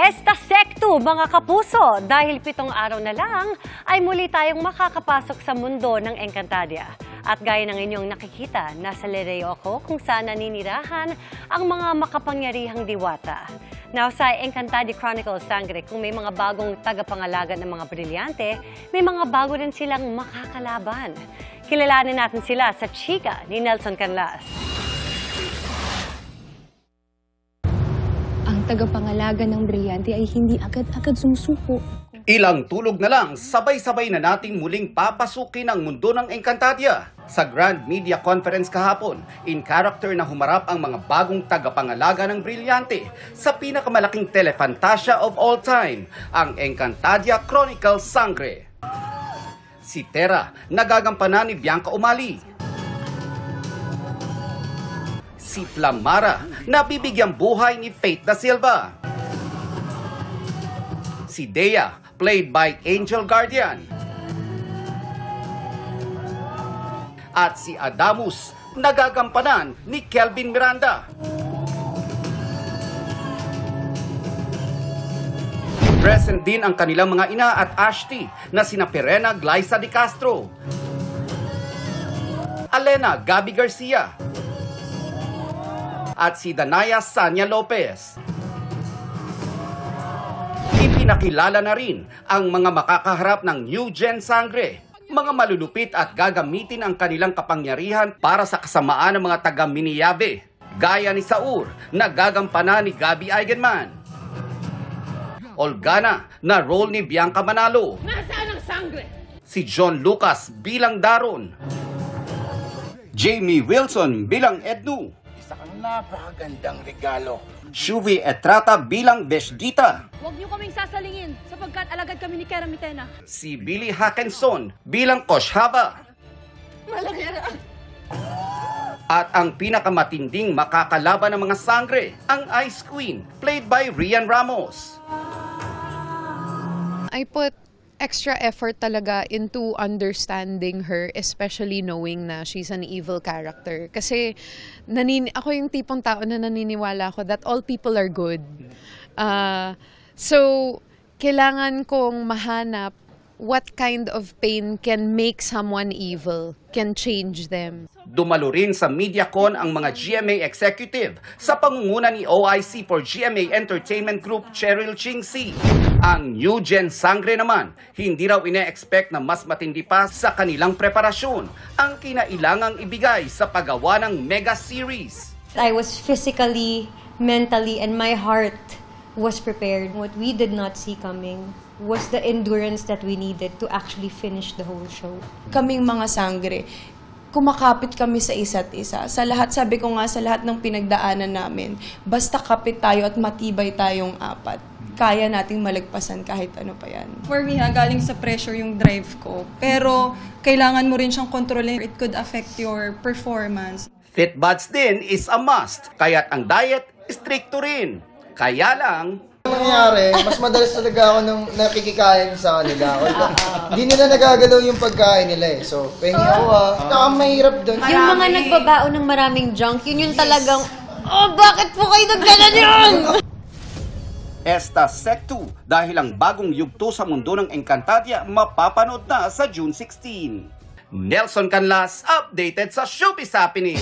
Esta Secto, mga kapuso, dahil 7 araw na lang ay muli tayong makakapasok sa mundo ng Encantadia. At gaya ng inyong nakikita, nasa Lereo ako kung saan naninirahan ang mga makapangyarihang diwata. Now sa Encantadia Chronicles Sangre, kung may mga bagong tagapangalaga ng mga brilyante, may mga bago rin silang makakalaban. Kilalanin natin sila sa chika ni Nelson Canlas. Ang tagapangalaga ng brilyante ay hindi agad-agad sumusuko. Ilang tulog na lang, sabay-sabay na nating muling papasukin ang mundo ng Encantadia. Sa Grand Media Conference kahapon, in character na humarap ang mga bagong tagapangalaga ng brilyante sa pinakamalaking telefantasya of all time, ang Encantadia Chronicles Sangre. Si Terra, nagagampanan ni Bianca Umali. Si Flamara, nabibigyang buhay ni Faith Da Silva. Si Dea, played by Angel Guardian. At si Adamus, nagagampanan ni Kelvin Miranda. Present din ang kanilang mga ina at Ashti na sina Perena Glyza de Castro, Alena Gabi Garcia, at si Danaya Sanya Lopez. Ipinakilala na rin ang mga makakaharap ng New Gen Sangre, mga malulupit at gagamitin ang kanilang kapangyarihan para sa kasamaan ng mga taga-Miniyabe, gaya ni Saur na gagampanan ni Gabby Eigenman, Olgana na role ni Bianca Manalo, Nasaan ang sangre? si John Lucas bilang Daron, Jamie Wilson bilang Ednu, Napakagandang regalo. Shuvi Etrata bilang Beshdita, Huwag niyo kaming sasalingin sapagkat alagad kami ni Kera Mitena. si Billy Hackenson bilang Koshhava, Malaki na. at ang pinakamatinding makakalaban ng mga sangre, ang Ice Queen, played by Rian Ramos. I put extra effort talaga into understanding her, especially knowing na she's an evil character. Kasi ako yung tipong tao na naniniwala ko that all people are good. So, kailangan kong mahanap what kind of pain can make someone evil, can change them. Dumalo rin sa MediaCon ang mga GMA executive sa pangunguna ni OIC for GMA Entertainment Group Cheryl Chingsi. Ang New Gen Sangre naman, hindi raw ine-expect na mas matindi pa sa kanilang preparasyon ang kinailangang ibigay sa paggawa ng mega series. I was physically, mentally, and my heart was prepared. What we did not see coming was the endurance that we needed to actually finish the whole show. Kaming mga sangre, kumakapit kami sa isa't isa. Sa lahat, sabi ko nga, sa lahat ng pinagdaanan namin, basta kapit tayo at matibay tayong apat, kaya nating malagpasan kahit ano pa yan. For me, galing sa pressure yung drive ko. Pero kailangan mo rin siyang kontrolin. It could affect your performance. Fit buds din is a must, kaya't ang diet, stricto rin. Kaya lang, Nangyari, mas madalas talaga ako nung nakikikain sa kanila. Hindi nila nagagalaw yung pagkain nila eh. So, pengi ako mahirap doon. Yung mga nagbabaon ng maraming junk, yun yung talagang, oh, bakit po kayo naggalan yun? Esta Secto, dahil ang bagong yugto sa mundo ng Encantadia mapapanood na sa June 16. Nelson Canlas, updated sa Showbiz Happening.